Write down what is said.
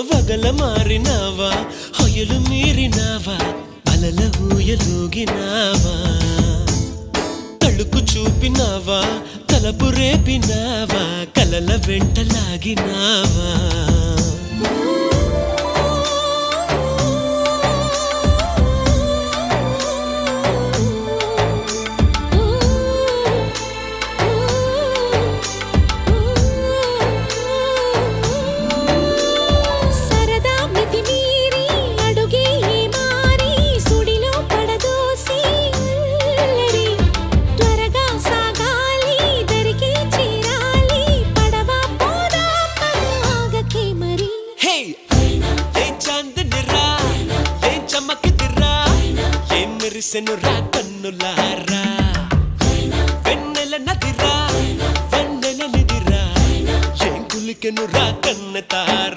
వగల మారినావా హొయలు మీరినావా అలల ఊయలూగినావా తళుకు చూపినావా తలపు రేపినావా కలల వెంటలాగినావా మెరిసెనురా కన్నులారా వెన్నెల నదిరా వెన్నెల నిదిరా ఏం కులికెనురా కన్నెతారా